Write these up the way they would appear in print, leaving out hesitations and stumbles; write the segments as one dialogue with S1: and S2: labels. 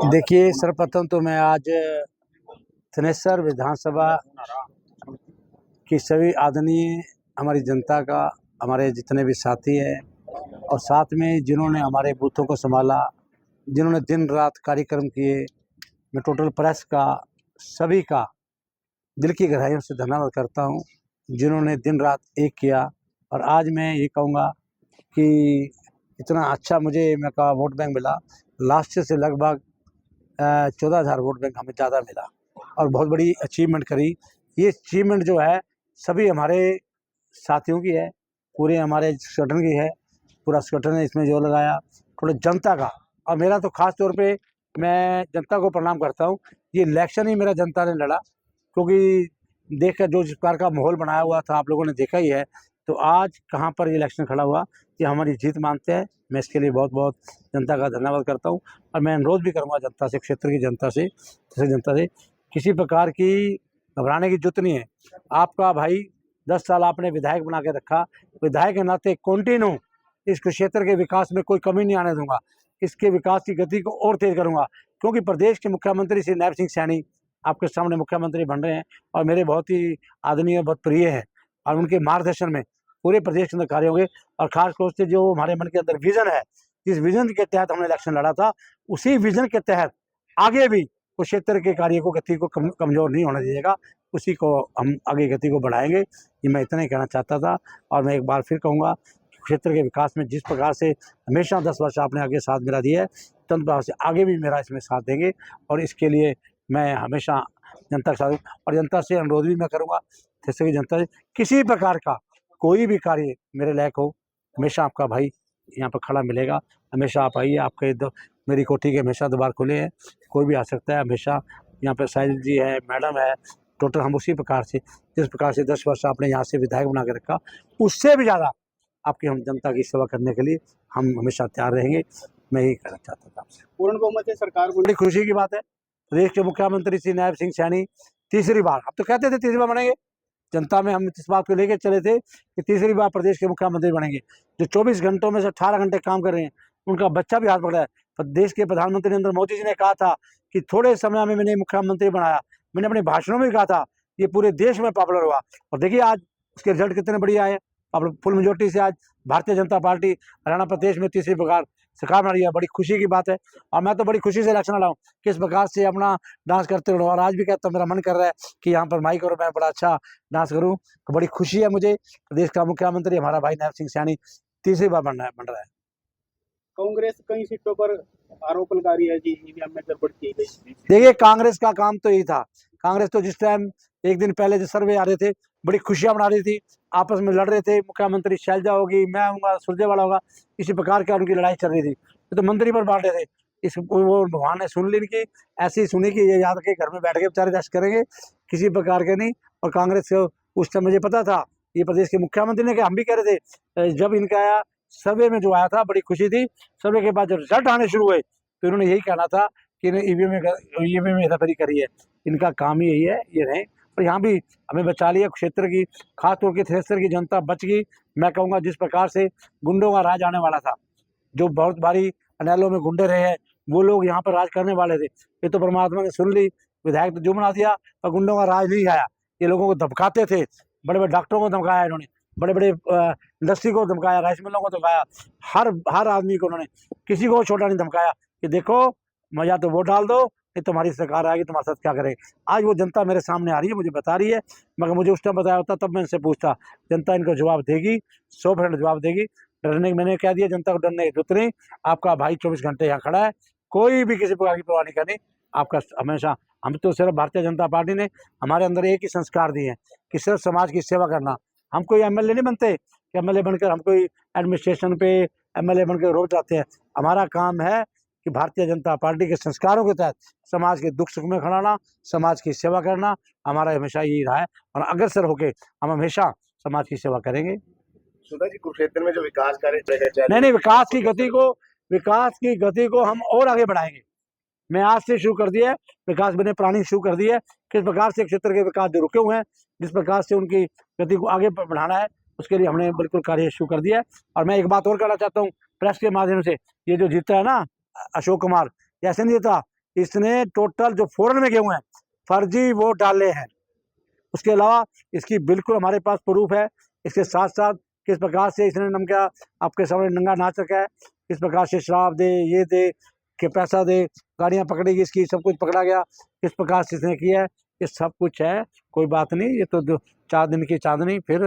S1: देखिए, सर्वप्रथम तो मैं आज थनेसर विधानसभा की सभी आदरणीय हमारी जनता का, हमारे जितने भी साथी हैं और साथ में जिन्होंने हमारे बूथों को संभाला, जिन्होंने दिन रात कार्यक्रम किए, मैं टोटल प्रेस का, सभी का दिल की गहराइयों से धन्यवाद करता हूं, जिन्होंने दिन रात एक किया। और आज मैं ये कहूँगा कि इतना अच्छा मुझे मैं का वोट बैंक मिला, लास्ट से लगभग 14,000 वोट बैंक हमें ज़्यादा मिला और बहुत बड़ी अचीवमेंट करी। ये अचीवमेंट जो है सभी हमारे साथियों की है, पूरे हमारे संगठन की है, पूरा संगठन ने इसमें जोर लगाया, थोड़ा जनता का। और मेरा तो ख़ास तौर पे मैं जनता को प्रणाम करता हूँ। ये इलेक्शन ही मेरा जनता ने लड़ा, क्योंकि देख कर जो जिस प्रकार का माहौल बनाया हुआ था आप लोगों ने देखा ही है। तो आज कहाँ पर ये इलेक्शन खड़ा हुआ, ये हमारी जीत मानते हैं। मैं इसके लिए बहुत बहुत जनता का धन्यवाद करता हूँ। और मैं अनुरोध भी करूँगा जनता से, क्षेत्र की जनता से, किसी प्रकार की घबराने की जरूरत नहीं है। आपका भाई 10 साल आपने विधायक बना के रखा, विधायक के नाते कंटिन्यू इस क्षेत्र के विकास में कोई कमी नहीं आने दूंगा। इसके विकास की गति को और तेज करूंगा, क्योंकि प्रदेश के मुख्यमंत्री श्री नायब सिंह सैनी आपके सामने मुख्यमंत्री बन रहे हैं और मेरे बहुत ही आदरणीय, बहुत प्रिय हैं। और उनके मार्गदर्शन में पूरे प्रदेश के अंदर कार्य होंगे। और खास तौर से जो हमारे मन के अंदर विजन है, जिस विजन के तहत हमने इलेक्शन लड़ा था, उसी विजन के तहत आगे भी उस क्षेत्र के कार्य को, गति को कमजोर नहीं होने दीजिएगा, उसी को हम आगे गति को बढ़ाएंगे। ये मैं इतना ही कहना चाहता था। और मैं एक बार फिर कहूँगा, क्षेत्र के विकास में जिस प्रकार से हमेशा 10 वर्ष आपने आगे साथ मेरा दिया है, तन प्रकार से आगे भी मेरा इसमें साथ देंगे। और इसके लिए मैं हमेशा जनता के साथ हूँ। और जनता से अनुरोध भी मैं करूँगा, जैसे कि जनता से किसी प्रकार का कोई भी कार्य मेरे लायक हो, हमेशा आपका भाई यहाँ पर खड़ा मिलेगा। हमेशा आप आइए, आपके मेरी कोठी के हमेशा द्वार खुले हैं, कोई भी आ सकता है। हमेशा यहाँ पर साहिल जी है, मैडम है, टोटल हम उसी प्रकार से, जिस प्रकार से 10 वर्ष आपने यहाँ से विधायक बना के रखा, उससे भी ज़्यादा आपकी हम जनता की सेवा करने के लिए हम हमेशा तैयार रहेंगे। मैं यही कहना चाहता था आपसे।
S2: पूर्ण बहुमत से सरकार
S1: बड़ी खुशी की बात है, प्रदेश के मुख्यमंत्री श्री नायब सिंह सैनी तीसरी बार, अब तो कहते थे तीसरी बार बनेंगे, जनता में हम इस बात को लेकर चले थे कि तीसरी बार प्रदेश के मुख्यमंत्री बनेंगे। जो 24 घंटों में से 18 घंटे काम कर रहे हैं, उनका बच्चा भी हाथ पकड़ा है। देश के प्रधानमंत्री नरेंद्र मोदी जी ने कहा था कि थोड़े समय में मैंने मुख्यमंत्री बनाया। मैंने अपने भाषणों में भी कहा था, ये पूरे देश में पॉपुलर हुआ। और देखिए आज उसके रिजल्ट कितने बढ़िया आए। फुल मेजोरिटी से आज भारतीय जनता पार्टी हरियाणा प्रदेश में तीसरी प्रकार सरकार बना रही है। बड़ी खुशी की बात है। और मैं तो बड़ी खुशी से इलेक्शन लड़ा हूँ, किस प्रकार से अपना डांस करते रहो। और आज भी कहता हूँ, मेरा मन कर रहा है कि यहाँ पर माइक और मैं बड़ा अच्छा डांस करूँ। तो बड़ी खुशी है मुझे, प्रदेश का मुख्यमंत्री हमारा भाई नायब सिंह सैनी तीसरी बार बन रहा है।
S2: कांग्रेस कई सीटों पर आरोप लगा रही है जी ईवीएम में गड़बड़ की गई।
S1: देखिए, कांग्रेस का काम तो यही था। कांग्रेस तो जिस टाइम एक दिन पहले जो सर्वे आ रहे थे, बड़ी खुशियां मना रही थी, आपस में लड़ रहे थे, मुख्यमंत्री शैलजा होगी, मैं आऊँगा, सुरजेवाला होगा, इसी प्रकार की उनकी लड़ाई चल रही थी। तो मंत्री पर बांट रहे थे। इस वो भगवान ने सुन ली इनकी, ऐसी सुनी कि ये याद के घर में बैठ के बेचारे रेस्ट करेंगे, किसी प्रकार के नहीं। और कांग्रेस को उस समय मुझे पता था, ये प्रदेश के मुख्यमंत्री ने कहा, हम भी कह रहे थे, जब इनका आया सर्वे में जो आया था, बड़ी खुशी थी। सर्वे के बाद जब रिजल्ट आने शुरू हुए तो इन्होंने यही कहना था कि ईवीएम में हेराफेरी करी है। इनका काम ही यही है, ये रहे। और यहाँ भी हमें बचा लिया क्षेत्र की, खासतौर के थ्रेसर की जनता बच गई। मैं कहूँगा जिस प्रकार से गुंडों का राज आने वाला था, जो बहुत भारी अनैलों में गुंडे रहे हैं, वो लोग यहाँ पर राज करने वाले थे, ये तो परमात्मा ने सुन ली। विधायक तो जो बना दिया, पर गुंडों का राज नहीं आया। ये लोगों को धमकाते थे, बड़े बड़े डॉक्टरों को धमकाया इन्होंने, बड़े बड़े इंडस्ट्री को धमकाया, राइस मिलों को धमकाया, हर आदमी को उन्होंने, किसी को छोटा नहीं धमकाया कि देखो या तो वोट डाल दो, नहीं तुम्हारी सरकार आएगी, तुम्हारे साथ क्या करें। आज वो जनता मेरे सामने आ रही है, मुझे बता रही है। मगर मुझे उस टाइम बताया होता तब मैं इनसे पूछता। जनता इनको जवाब देगी, 100% जवाब देगी। डरने मैंने कह दिया, जनता को डरने की जरूरत नहीं। आपका भाई 24 घंटे यहाँ खड़ा है, कोई भी किसी प्रकार की परवाह नहीं करनी आपका। हमेशा हम तो सिर्फ भारतीय जनता पार्टी ने हमारे अंदर एक ही संस्कार दिए हैं कि सिर्फ समाज की सेवा करना। हम कोई एमएलए नहीं बनते कि एमएलए बनकर हम कोई एडमिनिस्ट्रेशन पे एमएलए बनकर रोज जाते हैं। हमारा काम है कि भारतीय जनता पार्टी के संस्कारों के तहत समाज के दुख सुख में खड़ाना, समाज की सेवा करना, हमारा हमेशा यही रहा है। और अग्रसर होके हम हमेशा समाज की सेवा करेंगे।
S3: सुधा जी, कुरुक्षेत्र में जो विकास कार्य
S1: नहीं, विकास की गति को हम और आगे बढ़ाएंगे। मैं आज से शुरू कर दिया है, विकास मैंने प्लानिंग शुरू कर दी है, किस प्रकार से क्षेत्र के विकास जो रुके हुए हैं, जिस प्रकार से उनकी गति को आगे बढ़ाना है, उसके लिए हमने बिल्कुल कार्य शुरू कर दिया है। और मैं एक बात और कहना चाहता हूँ प्रेस के माध्यम से, ये जो जीता है ना अशोक कुमार, ऐसे नहीं जीता, इसने टोटल जो फॉरेन में गए हुए हैं फर्जी वोट डाले हैं। उसके अलावा इसकी बिल्कुल हमारे पास प्रूफ है। इसके साथ साथ किस प्रकार से इसने नमका आपके सामने नंगा नाच रखा है, किस प्रकार से शराब दे, ये दे कि पैसा दे, गाड़ियाँ पकड़ी गई, इसकी सब कुछ पकड़ा गया, किस प्रकार से इसने किया है, ये सब कुछ है। कोई बात नहीं, ये तो 4 दिन की चांदनी फिर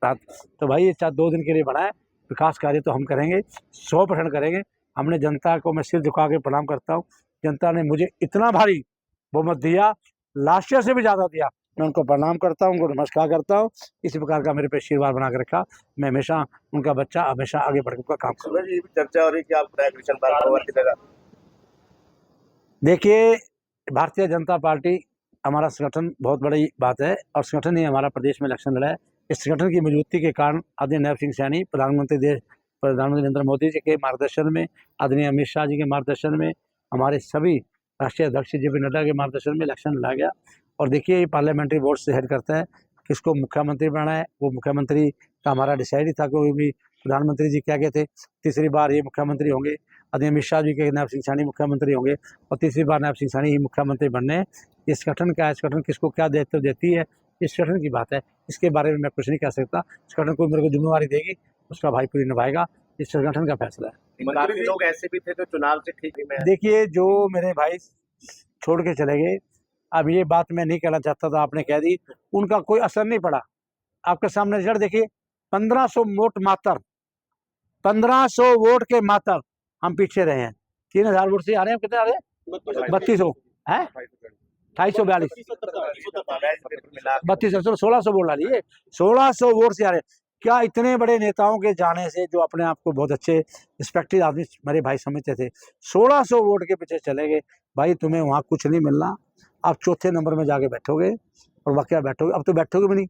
S1: रात। तो भाई ये 2 दिन के लिए बना है। विकास कार्य तो हम करेंगे, 100% करेंगे। हमने जनता को मैं सिर झुका के प्रणाम करता हूँ। जनता ने मुझे इतना भारी बहुमत दिया, लास्ट ईयर से भी ज़्यादा दिया। मैं उनको प्रणाम करता हूँ, उनको नमस्कार करता हूँ। इसी प्रकार का मेरे पे आशीर्वाद बना के रखा। मैं हमेशा उनका बच्चा हमेशा आगे बढ़ के काम करूँगा।
S3: सूरज जी, ये भी चर्चा हो रही है कि आप कृष्ण पाल पवार की जगह।
S1: देखिए, भारतीय जनता पार्टी हमारा संगठन बहुत बड़ी बात है और संगठन ही हमारा प्रदेश में इलेक्शन लड़ा है। इस संगठन की मजबूती के कारण आदरणीय नैब सिंह सैनी प्रधानमंत्री नरेंद्र मोदी जी के मार्गदर्शन में, आदरणीय अमित शाह जी के मार्गदर्शन में, हमारे सभी राष्ट्रीय अध्यक्ष JP नड्डा के मार्गदर्शन में इलेक्शन लड़ा गया। और देखिए, ये पार्लियामेंट्री बोर्ड से हेड करता है किसको मुख्यमंत्री बनाना है। वो मुख्यमंत्री का हमारा डिसाइड ही था कि वो भी प्रधानमंत्री जी क्या कहते, तीसरी बार ये मुख्यमंत्री होंगे। आदरणीय अमित शाह जी के नैब सिंह सैनी मुख्यमंत्री होंगे और तीसरी बार नैब सिंह सैनी ही मुख्यमंत्री बनने हैं। इस संगठन का है, संगठन किसको क्या देते देती है, इस संगठन की बात है। इसके बारे में मैं कुछ नहीं कह सकता। संगठन को मेरे को जिम्मेवारी देगी, उसका भाई पूरी निभाएगा। इस संगठन का फैसला है।
S3: काफी लोग ऐसे भी थे जो चुनाव से ठीक नहीं में।
S1: देखिए, जो मेरे भाई छोड़ के चले गए, अब ये बात मैं नहीं कहना चाहता था, आपने कह दी, उनका कोई असर नहीं पड़ा। आपके सामने रिजल्ट देखिए, 1500 वोट मात्र, 1500 वोट के मात्र हम पीछे रहे हैं। 3000 वोट से आ रहे हैं, कितने आ रहे हैं? 3200 है, 242 3200 1600 वोट डालिए, 1600 वोट से आ रहे हैं। क्या इतने बड़े नेताओं के जाने से, जो अपने आप को बहुत अच्छे रिस्पेक्टेड आदमी मेरे भाई समझते थे, 1600 वोट के पीछे चले गए। भाई तुम्हें वहाँ कुछ नहीं मिलना, आप चौथे नंबर में जाके बैठोगे और वाकया बैठोगे। अब तो बैठोगे भी नहीं,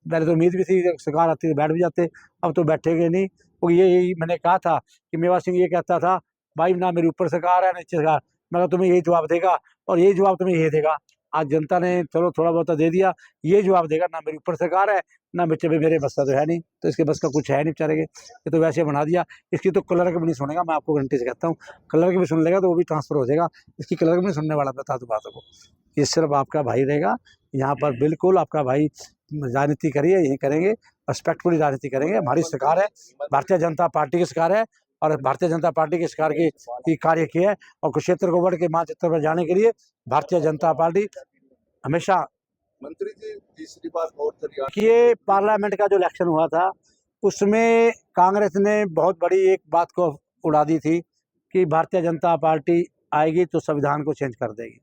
S1: पहले तो उम्मीद भी थी सरकार आती तो बैठ भी जाते, अब तो बैठेंगे नहीं। और यही मैंने कहा था कि मेवा सिंह ये कहता था, भाई ना मेरे ऊपर सरकार है ना नीचे सरकार, मगर तुम्हें यही जवाब देगा और यही जवाब तुम्हें ये देगा। आज जनता ने चलो थोड़ा बहुत दे दिया, ये जवाब देगा, ना मेरे ऊपर सरकार है ना बच्चे भी मेरे बस का तो है नहीं, तो इसके बस का कुछ है नहीं बेचारे के, ये तो वैसे बना दिया। इसकी तो क्लर्क भी नहीं सुनेगा, मैं आपको गारंटी से कहता हूँ। क्लर्क भी सुन लेगा तो वो भी ट्रांसफर हो जाएगा, इसकी क्लर्क भी नहीं सुनने वाला, बता दूँ बातों को। ये सिर्फ आपका भाई रहेगा यहाँ पर, बिल्कुल आपका भाई। राजनीति करिए, यही करेंगे, रिस्पेक्टफुली राजनीति करेंगे। हमारी सरकार है, भारतीय जनता पार्टी की सरकार है और भारतीय जनता पार्टी की सरकार की कार्य की है। और कुरुक्षेत्र को बढ़ के मानचित्र पर जाने के लिए भारतीय जनता पार्टी हमेशा।
S3: मंत्री जी, तीसरी बार वोट
S1: ये पार्लियामेंट का जो इलेक्शन हुआ था, उसमें कांग्रेस ने बहुत बड़ी एक बात को उड़ा दी थी कि भारतीय जनता पार्टी आएगी तो संविधान को चेंज कर देगी।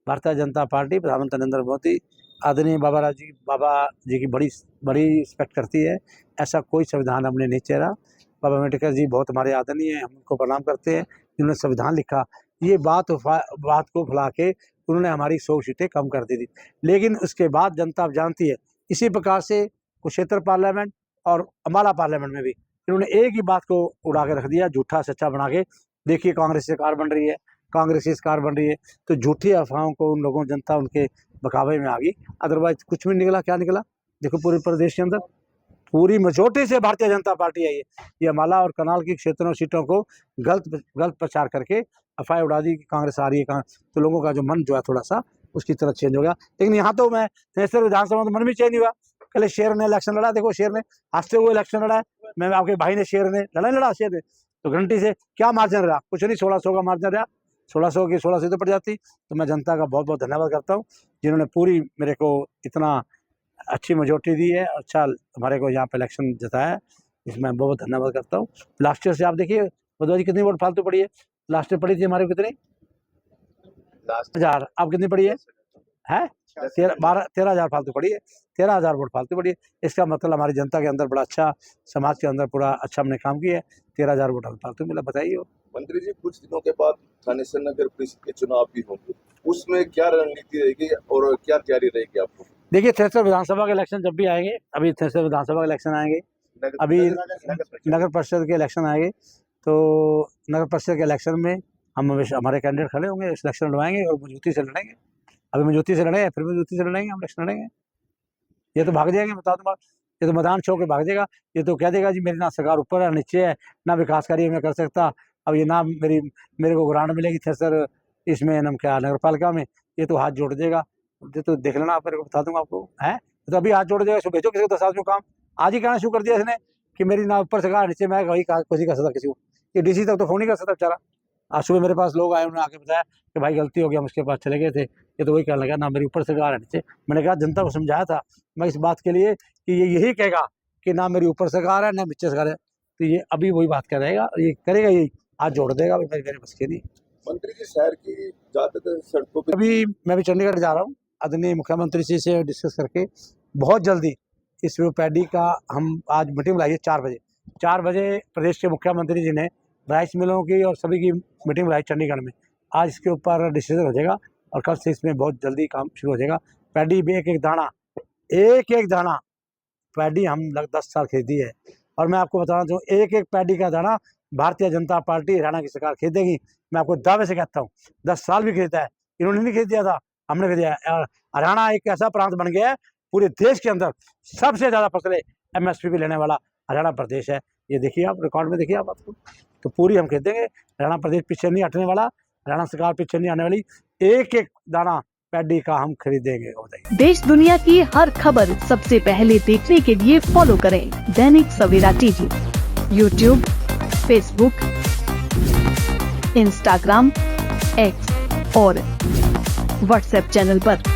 S1: भारतीय जनता पार्टी, प्रधानमंत्री नरेंद्र मोदी, आदरणीय बाबा जी की बड़ी रिस्पेक्ट करती है। ऐसा कोई संविधान हमने नहीं चेरा। बाबा अम्बेडकर जी बहुत हमारे आदरणीय हैं, हम उनको प्रणाम करते हैं, जिन्होंने संविधान लिखा। ये बात को फैला के उन्होंने हमारी 100 सीटें कम कर दी थी। लेकिन उसके बाद जनता अब जानती है, इसी प्रकार से कुरुक्षेत्र पार्लियामेंट और अम्बाला पार्लियामेंट में भी इन्होंने एक ही बात को उड़ा के रख दिया, झूठा सच्चा बना के। देखिए, कांग्रेस सरकार बन रही है, कांग्रेस की सरकार बन रही है, तो झूठी अफवाहों को उन लोगों, जनता उनके बकावे में आ गई। अदरवाइज कुछ भी निकला, क्या निकला? देखो, पूरे प्रदेश के अंदर पूरी मेजोरिटी से भारतीय जनता पार्टी आई है। ये अम्बाला और कनाल की क्षेत्रों सीटों को गलत प्रचार करके अफवाह उड़ा दी कि कांग्रेस आ रही है, तो लोगों का जो मन जो है थोड़ा सा उसकी तरफ चेंज हो गया। लेकिन यहाँ तो मैं थनेसर विधानसभा में मन भी चेंज हुआ। कल शेर ने इलेक्शन लड़ा, देखो शेर ने हंसते हुए इलेक्शन लड़ा है। मैं आपके भाई ने, शेर ने लड़ा शेर ने, तो गारंटी से क्या मार्जिन रहा? कुछ नहीं, 1600 का मार्जिन रहा। 1600 की 16 सीटें पड़ जाती। तो मैं जनता का बहुत बहुत धन्यवाद करता हूँ, जिन्होंने पूरी मेरे को इतना अच्छी मेजोरिटी दी है, अच्छा हमारे को यहाँ पे इलेक्शन जिताया है, इसमें बहुत धन्यवाद करता हूँ। लास्ट ईयर से आप देखिए बदवा जी कितनी वोट फालतू पड़ी है। लास्ट ईयर पड़ी थी हमारे को कितनी, 1000। अब कितनी पड़ी है? 13,000 फालतू पड़ी है, 13,000 वोट फालतू पड़ी है। इसका मतलब हमारी जनता के अंदर बड़ा अच्छा, समाज के अंदर पूरा अच्छा हमने काम किया है। 13,000 वोट हमें फालतू मिला, बताइए।
S3: मंत्री जी, कुछ दिनों के बाद थानेसर नगर परिषद के चुनाव भी होंगे, उसमें क्या रणनीति रहेगी और क्या तैयारी रहेगी आपको?
S1: देखिए, थनेसर विधानसभा के इलेक्शन जब भी आएंगे, अभी थनेसर विधानसभा के इलेक्शन आएंगे, अभी नगर परिषद के इलेक्शन आएंगे, तो नगर परिषद के इलेक्शन में हम हमारे कैंडिडेट खड़े होंगे, इलेक्शन लड़वाएंगे और मजबूती से लड़ेंगे। अभी मजबूती से लड़े, फिर मजबूती से लड़ेंगे, हम इलेक्शन लड़ेंगे। ये तो भाग जाएंगे, बता दूँ बात, ये तो मैदान छोड़ के भाग जाएगा। ये तो कह देगा जी मेरी ना सरकार ऊपर है नीचे है, ना विकास कार्य मैं कर सकता, अब ये ना मेरे को ग्रांट मिलेगी थ्रेसर इसमें नम क्या नगर पालिका में, ये तो हाथ जोड़ देगा। ये तो देख लेना, आप मेरे को बता दूंगा आपको है। तो अभी हाथ जोड़ देगा, इसको भेजो किसी को 10 आदमी काम। आज ही कहना शुरू कर दिया इसने कि मेरी ना ऊपर से कहा नीचे, मैं वही किसी कर सकता किसी को, ये डीसी तक तो फोन नहीं कर सकता बेचारा। आज सुबह मेरे पास लोग आए, उन्होंने आके बताया कि भाई गलती हो गया, हम उसके पास चले गए थे। ये तो वही कहने लगा ना मेरी ऊपर से कहा नीचे। मैंने कहा जनता को समझाया था मैं इस बात के लिए कि ये यही कहेगा कि ना मेरी ऊपर से कहा है ना नीचे से कहा है, तो ये अभी वही बात कर रहेगा, ये करेगा, यही हाथ जोड़ देगा। भाई मेरे बस के नहीं।
S3: मंत्री जी शहर की ज्यादातर सड़कों पे
S1: अभी मैं भी चंडीगढ़ जा रहा हूँ, आदरणीय मुख्यमंत्री जी से डिस्कस करके बहुत जल्दी इस पैडी का हम आज मीटिंग बुलाई है 4 बजे। 4 बजे प्रदेश के मुख्यमंत्री जी ने राइस मिलों की और सभी की मीटिंग बुलाई चंडीगढ़ में। आज इसके ऊपर डिसीजन हो जाएगा और कल से इसमें बहुत जल्दी काम शुरू हो जाएगा। पैडी भी एक एक दाना पैडी हम 10 साल खरीदी है, और मैं आपको बताना चाहूँ एक एक पैडी का दाना भारतीय जनता पार्टी हरियाणा की सरकार खरीदेगी। मैं आपको दावे से कहता हूँ 10 साल भी खरीदा है, इन्होंने नहीं खरीद दिया था, हमने खरीदा है। और हरियाणा एक ऐसा प्रांत बन गया है पूरे देश के अंदर सबसे ज़्यादा फसलें MSP पे लेने वाला हरियाणा प्रदेश है। ये देखिए आप रिकॉर्ड में देखिए आप आपको, तो पूरी हम खरीदेंगे। हरियाणा प्रदेश पीछे नहीं हटने वाला, हरियाणा सरकार पीछे नहीं आने वाली, एक एक दाना पैडी का हम खरीदेंगे।
S4: देश दुनिया की हर खबर सबसे पहले देखने के लिए फॉलो करें Dainik Savera TV, YouTube, Facebook, Instagram, X और व्हाट्सएप चैनल पर।